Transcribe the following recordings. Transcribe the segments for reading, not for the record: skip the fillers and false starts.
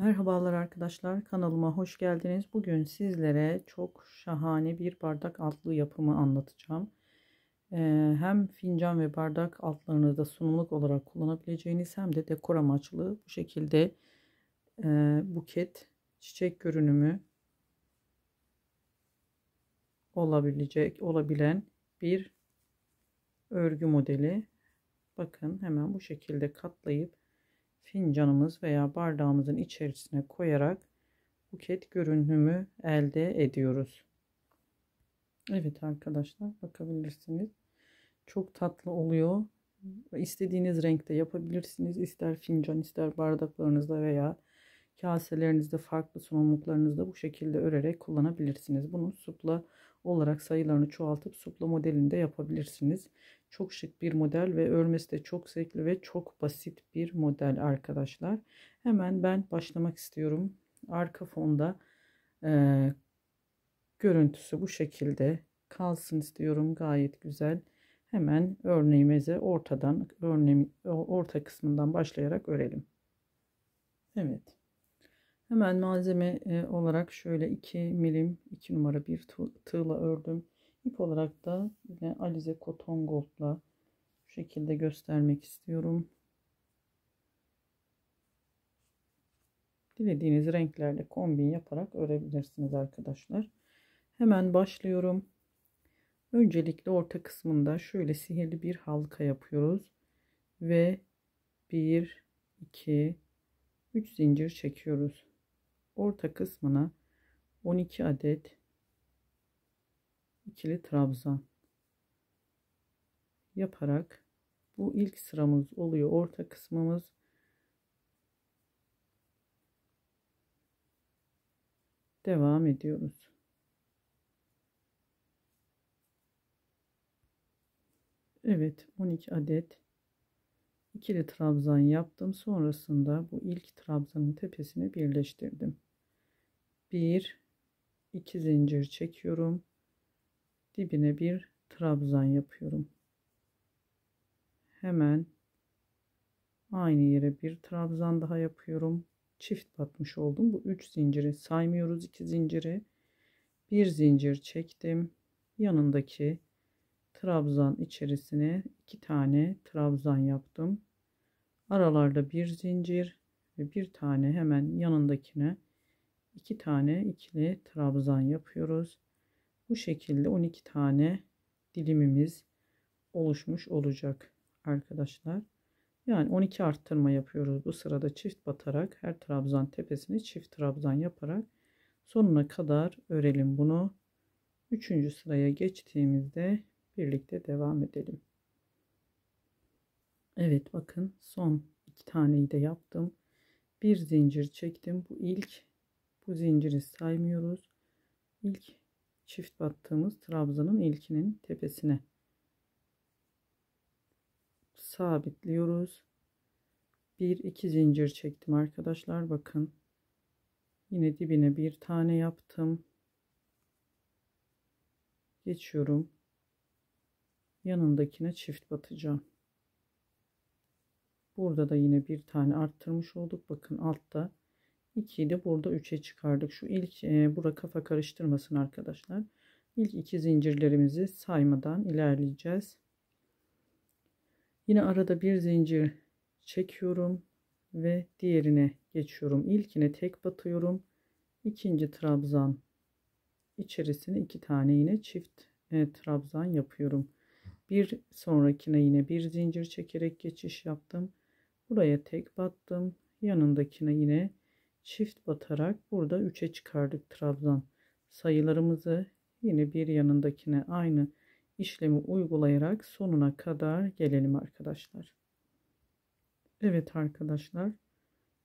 Merhabalar arkadaşlar, kanalıma hoş geldiniz. Bugün sizlere çok şahane bir bardak altlığı yapımı anlatacağım. Hem fincan ve bardak altlarınızda sunumluk olarak kullanabileceğiniz hem de dekor amaçlı bu şekilde buket çiçek görünümü olabilen bir örgü modeli. Bakın hemen bu şekilde katlayıp fincanımız veya bardağımızın içerisine koyarak buket görünümü elde ediyoruz. Evet arkadaşlar, bakabilirsiniz. Çok tatlı oluyor. İstediğiniz renkte yapabilirsiniz. İster fincan, ister bardaklarınızda veya kaselerinizde, farklı sunumluklarınızda bu şekilde örerek kullanabilirsiniz. Bunu supla olarak sayılarını çoğaltıp supla modelinde yapabilirsiniz. Çok şık bir model ve örmesi de çok zevkli ve çok basit bir model arkadaşlar. Hemen ben başlamak istiyorum. Arka fonda görüntüsü bu şekilde kalsın istiyorum. Gayet güzel. Hemen örneğimize orta kısmından başlayarak örelim. Evet. Hemen malzeme olarak şöyle 2 milim 2 numara bir tığla ördüm. İp olarak da yine Alize Cotton Gold'la bu şekilde göstermek istiyorum. Dilediğiniz renklerle kombin yaparak örebilirsiniz arkadaşlar. Hemen başlıyorum. Öncelikle orta kısmında şöyle sihirli bir halka yapıyoruz ve 1 2 3 zincir çekiyoruz. Orta kısmına 12 adet ikili trabzan yaparak bu ilk sıramız oluyor. Orta kısmımız devam ediyoruz. Evet, 12 adet ikili trabzan yaptım. Sonrasında bu ilk trabzanın tepesine birleştirdim. 1 2 zincir çekiyorum. Dibine bir trabzan yapıyorum. Hemen aynı yere bir trabzan daha yapıyorum. Çift batmış oldum. Bu 3 zinciri saymıyoruz. 2 zinciri. Bir zincir çektim. Yanındaki trabzan içerisine 2 tane trabzan yaptım. Aralarda bir zincir ve bir tane hemen yanındakine 2 tane ikili trabzan yapıyoruz. Bu şekilde 12 tane dilimimiz oluşmuş olacak arkadaşlar. Yani 12 arttırma yapıyoruz. Bu sırada çift batarak her trabzan tepesine çift trabzan yaparak sonuna kadar örelim bunu. 3. sıraya geçtiğimizde birlikte devam edelim. Evet, bakın son 2 taneyi de yaptım. Bir zincir çektim. Bu zinciri saymıyoruz. İlk çift battığımız trabzanın ilkinin tepesine sabitliyoruz. 1-2 zincir çektim arkadaşlar, bakın. Yine dibine bir tane yaptım. Geçiyorum. Yanındakine çift batacağım. Burada da yine bir tane arttırmış olduk. Bakın altta 2'yi de burada 3'e çıkardık. Şu ilk bura kafa karıştırmasın arkadaşlar. İlk 2 zincirlerimizi saymadan ilerleyeceğiz. Yine arada bir zincir çekiyorum ve diğerine geçiyorum. İlkine tek batıyorum. İkinci trabzan içerisine 2 tane yine çift trabzan yapıyorum. Bir sonrakine yine bir zincir çekerek geçiş yaptım. Buraya tek battım. Yanındakine yine çift batarak burada 3'e çıkardık trabzan sayılarımızı. Yine bir yanındakine aynı işlemi uygulayarak sonuna kadar gelelim arkadaşlar. Evet arkadaşlar,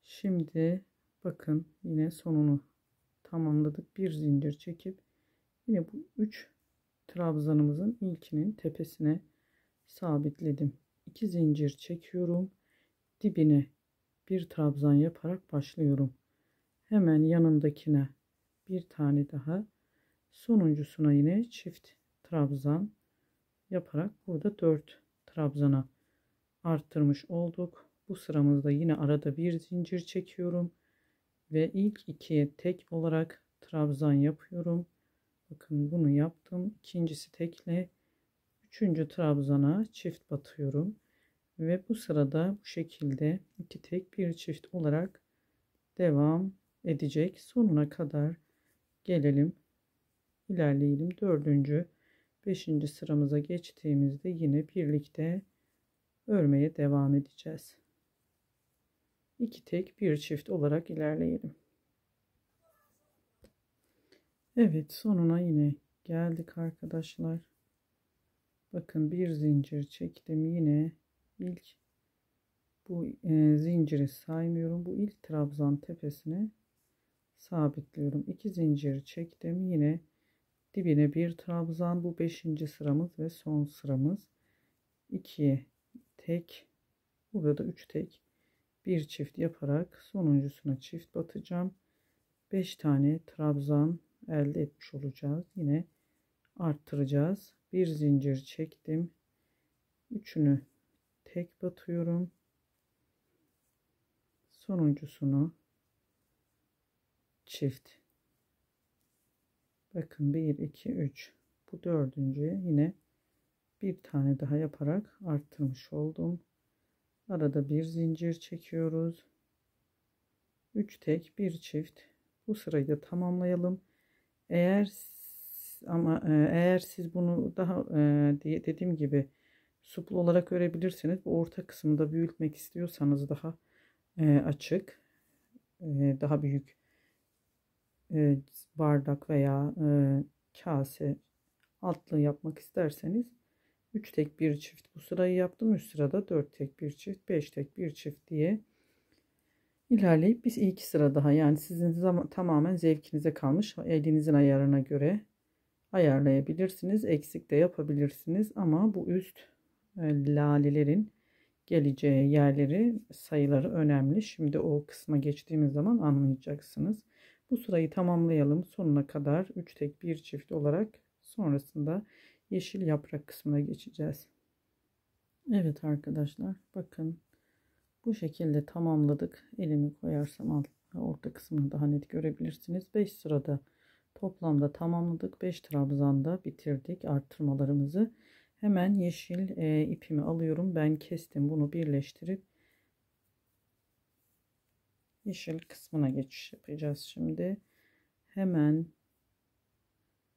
şimdi bakın yine sonunu tamamladık. Bir zincir çekip yine bu 3 trabzanımızın ilkinin tepesine sabitledim. 2 zincir çekiyorum. Dibine bir trabzan yaparak başlıyorum. Hemen yanındakine bir tane daha, sonuncusuna yine çift trabzan yaparak burada 4 trabzana arttırmış olduk. Bu sıramızda yine arada bir zincir çekiyorum. ve ilk ikiye tek olarak trabzan yapıyorum. Bakın bunu yaptım. İkincisi tekle, üçüncü trabzana çift batıyorum ve bu sırada bu şekilde iki tek bir çift olarak devam edecek. Sonuna kadar gelelim, ilerleyelim. Dördüncü, beşinci sıramıza geçtiğimizde yine birlikte örmeye devam edeceğiz. İki tek bir çift olarak ilerleyelim. Evet, sonuna yine geldik arkadaşlar. Bakın bir zincir çektim, yine ilk bu zinciri saymıyorum, bu ilk trabzan tepesine sabitliyorum. 2 zincir çektim, yine dibine bir trabzan. Bu 5. sıramız ve son sıramız. 2 tek, burada 3 tek bir çift yaparak sonuncusuna çift batacağım. 5 tane trabzan elde etmiş olacağız. Yine arttıracağız. Bir zincir çektim, üçünü tek batıyorum, sonuncusunu çift. Bakın 1 2 3, bu dördüncüye yine bir tane daha yaparak arttırmış oldum. Arada bir zincir çekiyoruz, 3 tek bir çift. Bu sırayı da tamamlayalım. Eğer siz bunu daha dediğim gibi suplu olarak örebilirsiniz. Bu orta kısmını da büyütmek istiyorsanız daha açık, daha büyük bardak veya kase altlığı yapmak isterseniz 3 tek bir çift bu sırayı yaptım. Üst sırada 4 tek bir çift, 5 tek bir çift diye ilerleyip biz iki sıra daha, yani sizin tamamen zevkinize kalmış, elinizin ayarına göre ayarlayabilirsiniz. Eksik de yapabilirsiniz ama bu üst lalelerin geleceği yerleri, sayıları önemli. Şimdi o kısma geçtiğimiz zaman anlayacaksınız. Bu sırayı tamamlayalım sonuna kadar 3 tek bir çift olarak, sonrasında yeşil yaprak kısmına geçeceğiz. Evet arkadaşlar, bakın bu şekilde tamamladık. Elimi koyarsam orta kısmını daha net görebilirsiniz. 5 sırada toplamda tamamladık. 5 trabzanda bitirdik arttırmalarımızı. Hemen yeşil ipimi alıyorum. Ben kestim, bunu birleştirip yeşil kısmına geçiş yapacağız şimdi. Hemen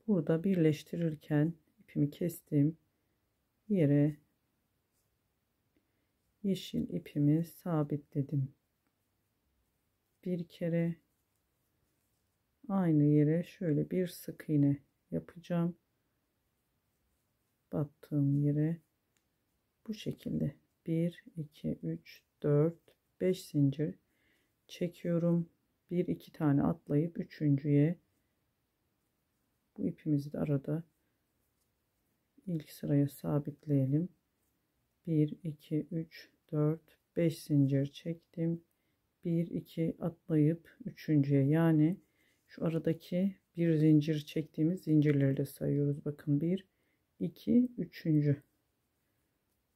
burada birleştirirken ipimi kestim yere yeşil ipimi sabitledim. Bir kere aynı yere şöyle bir sık iğne yapacağım. Battığım yere bu şekilde 1 2 3 4 5 zincir çekiyorum. 1 2 tane atlayıp üçüncüye bu ipimizi de arada ilk sıraya sabitleyelim. 1 2 3 4 5 zincir çektim. 1 2 atlayıp üçüncüye, yani şu aradaki bir zincir çektiğimiz zincirleri de sayıyoruz. Bakın 1 2 üçüncü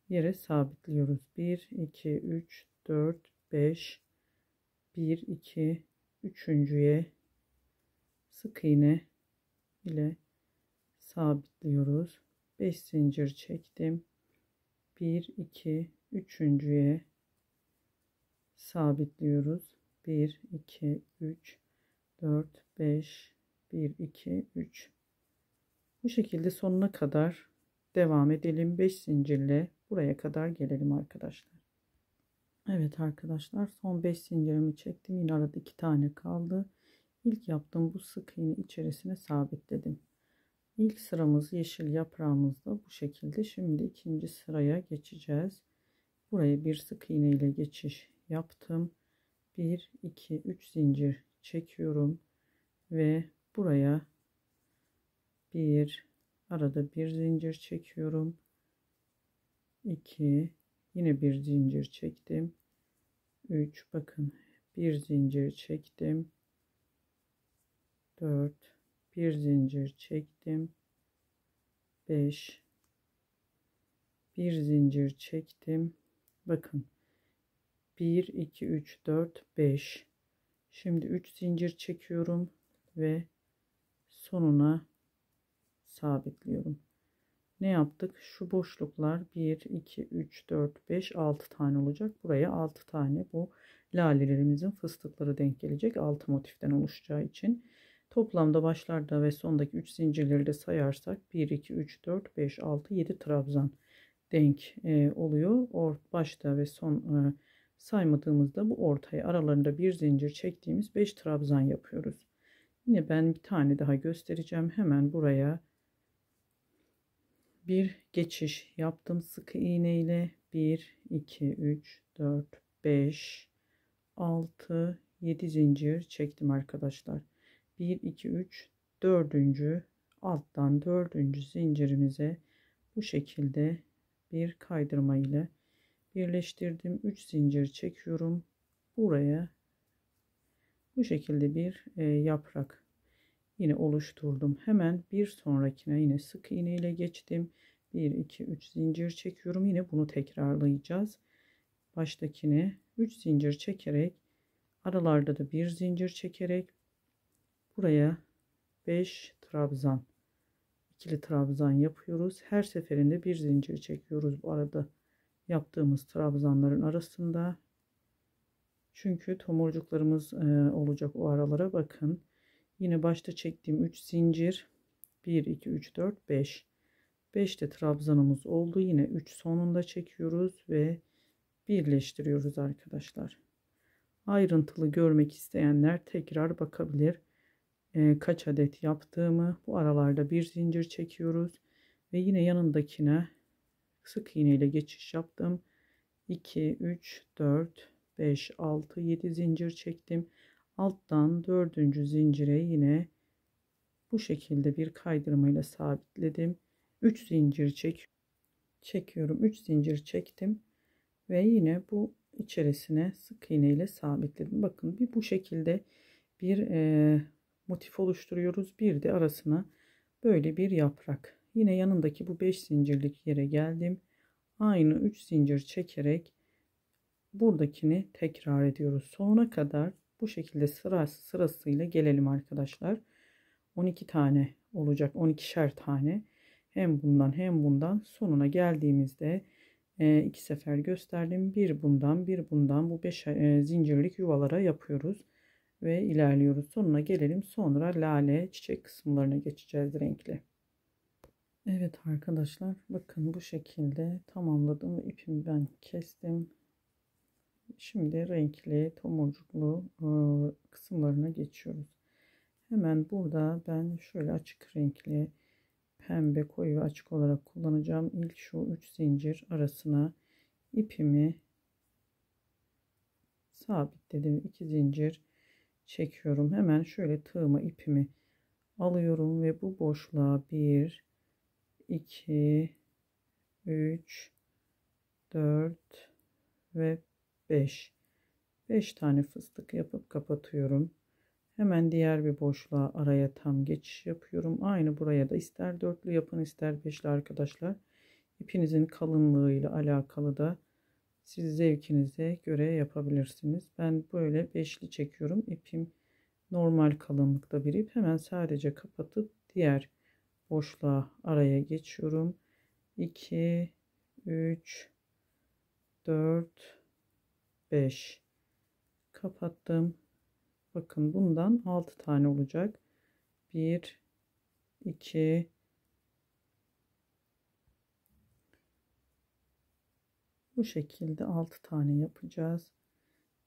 yere sabitliyoruz. 1 2 3 4 5, 1 2 üçüncüye sık iğne ile sabitliyoruz. 5 zincir çektim. 1 2 üçüncüye sabitliyoruz. 1 2 3 4 5, 1 2 3. Bu şekilde sonuna kadar devam edelim. 5 zincirle buraya kadar gelelim arkadaşlar. Evet arkadaşlar, son 5 zincirimi çektim. Yine arada 2 tane kaldı. İlk yaptığım bu sık iğne içerisine sabitledim. İlk sıramız yeşil yaprağımızda bu şekilde. Şimdi ikinci sıraya geçeceğiz. Buraya bir sık iğne ile geçiş yaptım. 1 2 3 zincir çekiyorum ve buraya arada bir zincir çekiyorum. 2, yine bir zincir çektim. 3, bakın bir zincir çektim. 4, bir zincir çektim. 5, bir zincir çektim. Bakın 1 2 3 4 5. Şimdi 3 zincir çekiyorum ve sonuna sabitliyorum. Ne yaptık? Şu boşluklar 1, 2, 3, 4, 5, 6 tane olacak. Buraya 6 tane bu lalelerimizin fıstıkları denk gelecek. 6 motiften oluşacağı için. Toplamda başlarda ve sondaki 3 zincirleri de sayarsak 1, 2, 3, 4, 5, 6, 7 trabzan denk oluyor. Başta ve son saymadığımızda bu ortaya aralarında bir zincir çektiğimiz 5 trabzan yapıyoruz. Yine ben bir tane daha göstereceğim. Hemen buraya bir geçiş yaptım sık iğne ile. 1, 2, 3, 4, 5, 6, 7 zincir çektim arkadaşlar. 1, 2, 3, 4. alttan 4. zincirimize bu şekilde bir kaydırma ile birleştirdim. 3 zincir çekiyorum. Buraya bu şekilde bir yaprak yine oluşturdum. Hemen bir sonrakine yine sık iğne ile geçtim. 1, 2, 3 zincir çekiyorum. Yine bunu tekrarlayacağız. Baştakine 3 zincir çekerek aralarda da bir zincir çekerek buraya 5 trabzan, ikili trabzan yapıyoruz. Her seferinde bir zincir çekiyoruz bu arada yaptığımız trabzanların arasında. Çünkü tomurcuklarımız olacak o aralara bakın. Yine başta çektiğim 3 zincir 1, 2, 3, 4, 5. 5 de trabzanımız oldu. Yine 3 sonunda çekiyoruz ve birleştiriyoruz arkadaşlar. Ayrıntılı görmek isteyenler tekrar bakabilir. Kaç adet yaptığımı. Bu aralarda bir zincir çekiyoruz ve yine yanındakine sık iğne ile geçiş yaptım. 2, 3, 4, 5, 6, 7 zincir çektim. Alttan 4. zincire yine bu şekilde bir kaydırmayla sabitledim. 3 zincir çekiyorum. 3 zincir çektim ve yine bu içerisine sık iğne ile sabitledim. Bakın bir bu şekilde bir motif oluşturuyoruz. Bir de arasına böyle bir yaprak. Yine yanındaki bu 5 zincirlik yere geldim. Aynı 3 zincir çekerek buradakini tekrar ediyoruz. Sonuna kadar bu şekilde sırasıyla gelelim arkadaşlar. 12 tane olacak. 12'şer tane. Hem bundan hem bundan sonuna geldiğimizde iki sefer gösterdim. Bir bundan bir bundan bu 5 zincirlik yuvalara yapıyoruz. Ve ilerliyoruz. Sonuna gelelim. Sonra lale çiçek kısımlarına geçeceğiz renkli. Evet arkadaşlar bakın bu şekilde tamamladım ve ipimi ben kestim. Şimdi renkli tomurcuklu kısımlarına geçiyoruz. Hemen burada ben şöyle açık renkli pembe koyu ve açık olarak kullanacağım. İlk şu 3 zincir arasına ipimi sabitledim. 2 zincir çekiyorum. Hemen şöyle tığıma ipimi alıyorum ve bu boşluğa 1, 2, 3, 4 ve 5. 5 tane fıstık yapıp kapatıyorum. Hemen diğer bir boşluğa araya tam geçiş yapıyorum. Aynı buraya da ister dörtlü yapın ister beşli arkadaşlar. İpinizin kalınlığıyla alakalı da siz zevkinize göre yapabilirsiniz. Ben böyle beşli çekiyorum. İpim normal kalınlıkta bir ip. Hemen sadece kapatıp diğer boşluğa araya geçiyorum. 2, 3, 4, 5 kapattım. Bakın bundan 6 tane olacak. 1, 2, bu şekilde 6 tane yapacağız.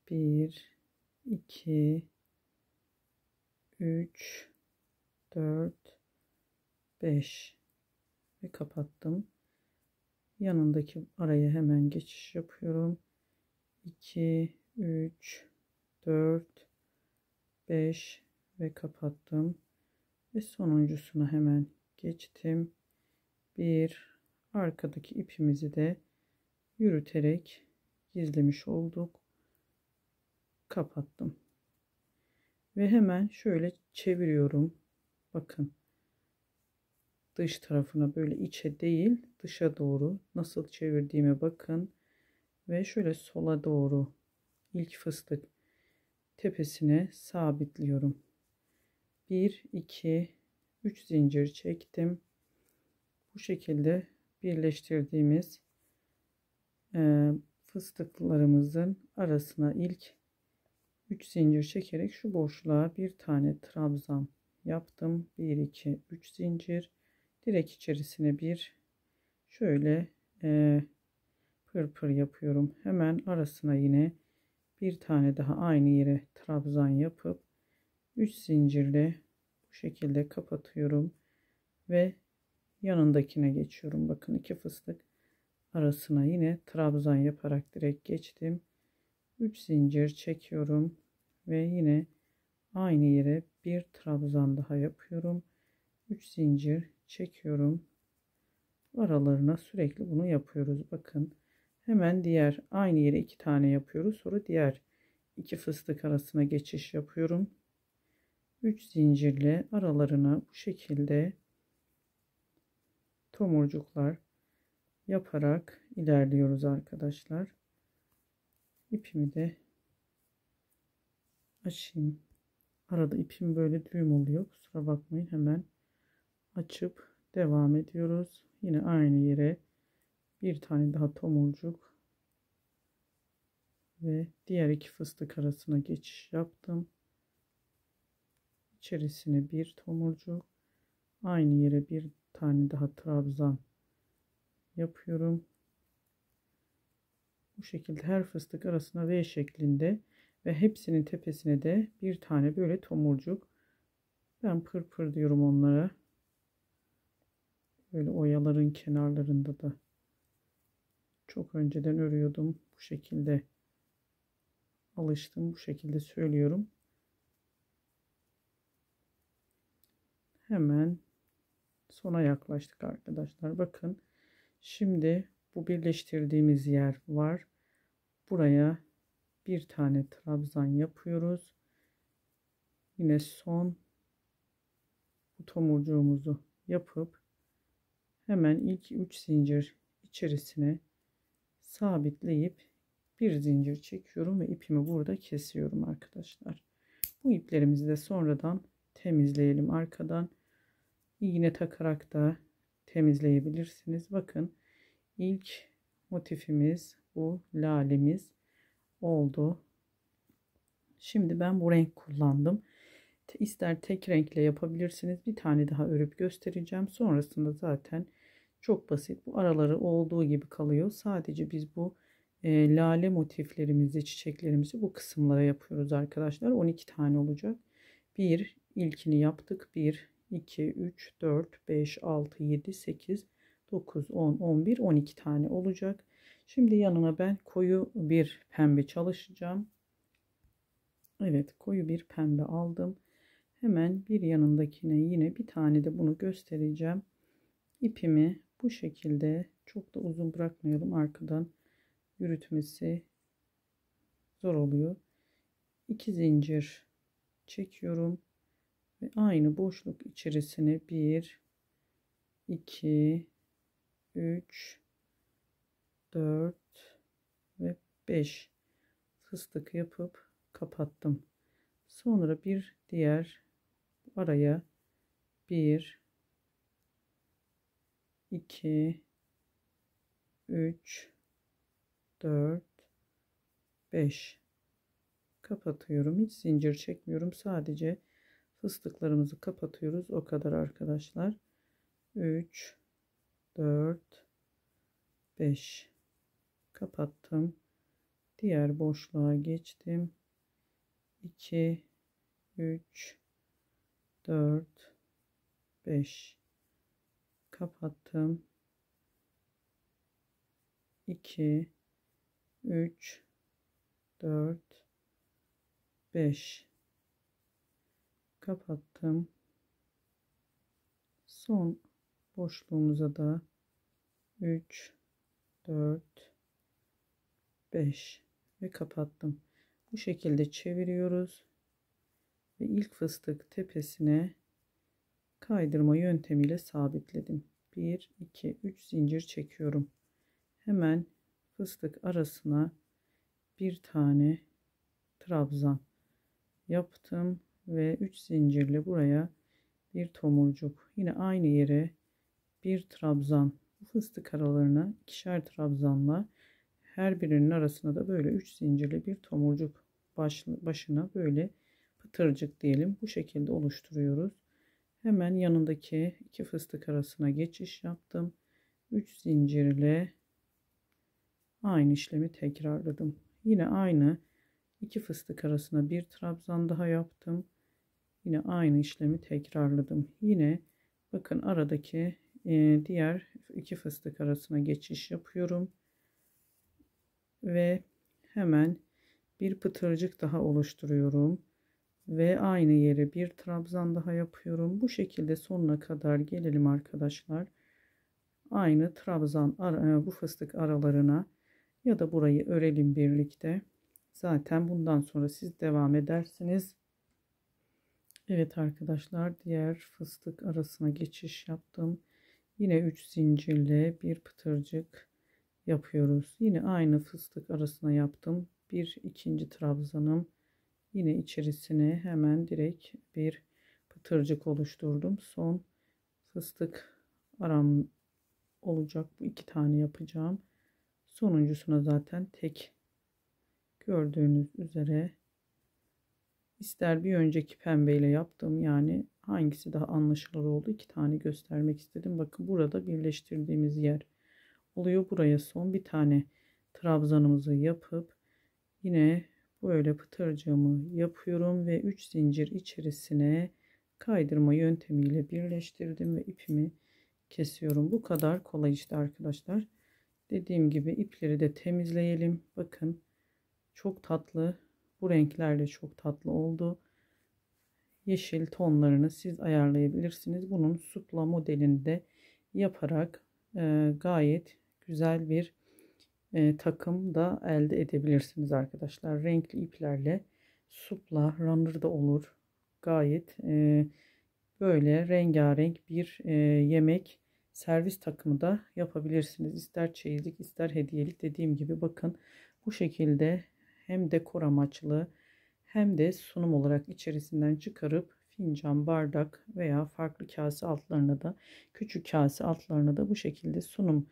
1, 2, 3, 4, 5 ve kapattım. Yanındaki araya hemen geçiş yapıyorum. 2, 3, 4, 5 ve kapattım. Ve sonuncusuna hemen geçtim. Bir arkadaki ipimizi de yürüterek gizlemiş olduk. Kapattım. Ve hemen şöyle çeviriyorum. Bakın. Dış tarafına böyle içe değil dışa doğru nasıl çevirdiğime bakın. Ve şöyle sola doğru ilk fıstık tepesine sabitliyorum. 1 2 3 zincir çektim. Bu şekilde birleştirdiğimiz fıstıklarımızın arasına ilk 3 zincir çekerek şu boşluğa bir tane trabzan yaptım. 1 2 3 zincir, direkt içerisine bir şöyle pırpır yapıyorum. Hemen arasına yine bir tane daha aynı yere trabzan yapıp 3 zincirle bu şekilde kapatıyorum ve yanındakine geçiyorum. Bakın 2 fıstık arasına yine trabzan yaparak direkt geçtim. 3 zincir çekiyorum ve yine aynı yere bir trabzan daha yapıyorum. 3 zincir çekiyorum. Aralarına sürekli bunu yapıyoruz. Bakın hemen diğer aynı yere 2 tane yapıyoruz. Sonra diğer 2 fıstık arasına geçiş yapıyorum. 3 zincirle aralarına bu şekilde tomurcuklar yaparak ilerliyoruz arkadaşlar. İpimi de açayım. Arada ipim böyle düğüm oluyor. Kusura bakmayın. Hemen açıp devam ediyoruz. Yine aynı yere bir tane daha tomurcuk ve diğer 2 fıstık arasına geçiş yaptım. İçerisine bir tomurcuk, aynı yere bir tane daha trabzan yapıyorum. Bu şekilde her fıstık arasına V şeklinde ve hepsinin tepesine de bir tane böyle tomurcuk. Ben pırpır diyorum onlara. Böyle oyaların kenarlarında da çok önceden örüyordum. Bu şekilde alıştım. Bu şekilde söylüyorum. Hemen sona yaklaştık arkadaşlar. Bakın şimdi bu birleştirdiğimiz yer var. Buraya bir tane trabzan yapıyoruz. Yine son bu tomurcuğumuzu yapıp hemen ilk 3 zincir içerisine sabitleyip bir zincir çekiyorum ve ipimi burada kesiyorum arkadaşlar. Bu iplerimizi de sonradan temizleyelim arkadan. İğne takarak da temizleyebilirsiniz. Bakın ilk motifimiz bu lalemiz oldu. Şimdi ben bu renk kullandım. İster tek renkle yapabilirsiniz. Bir tane daha örüp göstereceğim. Sonrasında zaten çok basit. Bu araları olduğu gibi kalıyor. Sadece biz bu lale motiflerimizi, çiçeklerimizi bu kısımlara yapıyoruz arkadaşlar. 12 tane olacak. Bir ilkini yaptık. 1 2 3 4 5 6 7 8 9 10 11 12 tane olacak. Şimdi yanına ben koyu bir pembe çalışacağım. Evet, koyu bir pembe aldım. Hemen bir yanındakine yine bir tane de bunu göstereceğim. İpimi bu şekilde çok da uzun bırakmayalım. Arkadan yürütmesi zor oluyor. 2 zincir çekiyorum ve aynı boşluk içerisine 1 2 3 4 ve 5 fıstık yapıp kapattım. Sonra bir diğer araya 1 2 3 4 5 kapatıyorum. Hiç zincir çekmiyorum. Sadece fıstıklarımızı kapatıyoruz. O kadar arkadaşlar. 3 4 5 kapattım. Diğer boşluğa geçtim. 2 3 4 5 kapattım. 2 3 4 5 kapattım. Son boşluğumuza da 3 4 5 ve kapattım. Bu şekilde çeviriyoruz ve ilk fıstık tepesine kaydırma yöntemiyle sabitledim. 1 2 3 zincir çekiyorum. Hemen fıstık arasına bir tane trabzan yaptım ve 3 zincirle buraya bir tomurcuk. Yine aynı yere bir trabzan. Bu fıstık aralarına ikişer trabzanla her birinin arasına da böyle 3 zincirli bir tomurcuk başına böyle pıtırcık diyelim. Bu şekilde oluşturuyoruz. Hemen yanındaki iki fıstık arasına geçiş yaptım. 3 zincirle aynı işlemi tekrarladım. Yine aynı iki fıstık arasına bir trabzan daha yaptım. Yine aynı işlemi tekrarladım. Yine bakın aradaki diğer iki fıstık arasına geçiş yapıyorum ve hemen bir pıtırcık daha oluşturuyorum ve aynı yere bir trabzan daha yapıyorum. Bu şekilde sonuna kadar gelelim arkadaşlar. Aynı trabzan bu fıstık aralarına ya da burayı örelim birlikte. Zaten bundan sonra siz devam edersiniz. Evet arkadaşlar, diğer fıstık arasına geçiş yaptım. Yine 3 zincirle bir pıtırcık yapıyoruz. Yine aynı fıstık arasına yaptım. Bir ikinci trabzanım. Yine içerisine hemen direkt bir pıtırcık oluşturdum. Son fıstık aram olacak. Bu iki tane yapacağım. Sonuncusuna zaten tek, gördüğünüz üzere. İster bir önceki pembeyle yaptım, yani hangisi daha anlaşılır oldu, iki tane göstermek istedim. Bakın burada birleştirdiğimiz yer oluyor. Buraya son bir tane trabzanımızı yapıp yine böyle pıtırcığımı yapıyorum ve 3 zincir içerisine kaydırma yöntemiyle birleştirdim ve ipimi kesiyorum. Bu kadar kolay işte arkadaşlar. Dediğim gibi ipleri de temizleyelim. Bakın çok tatlı, bu renklerle çok tatlı oldu. Yeşil tonlarını siz ayarlayabilirsiniz. Bunun supla modelini de yaparak gayet güzel bir takım da elde edebilirsiniz arkadaşlar. Renkli iplerle supla runner da olur. Gayet böyle rengarenk bir yemek servis takımı da yapabilirsiniz. İster çeyizlik ister hediyelik, dediğim gibi bakın bu şekilde hem dekor amaçlı hem de sunum olarak içerisinden çıkarıp fincan, bardak veya farklı kase altlarına da, küçük kase altlarına da bu şekilde sunum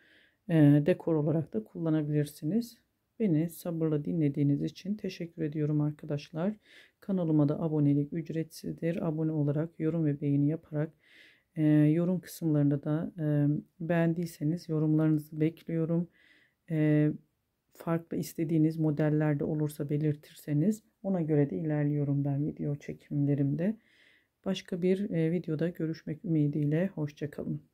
dekor olarak da kullanabilirsiniz. Beni sabırla dinlediğiniz için teşekkür ediyorum arkadaşlar. Kanalıma da abonelik ücretsizdir. Abone olarak yorum ve beğeni yaparak yorum kısımlarında da beğendiyseniz yorumlarınızı bekliyorum. Farklı istediğiniz modellerde olursa belirtirseniz ona göre de ilerliyorum ben video çekimlerimde. Başka bir videoda görüşmek ümidiyle. Hoşça kalın.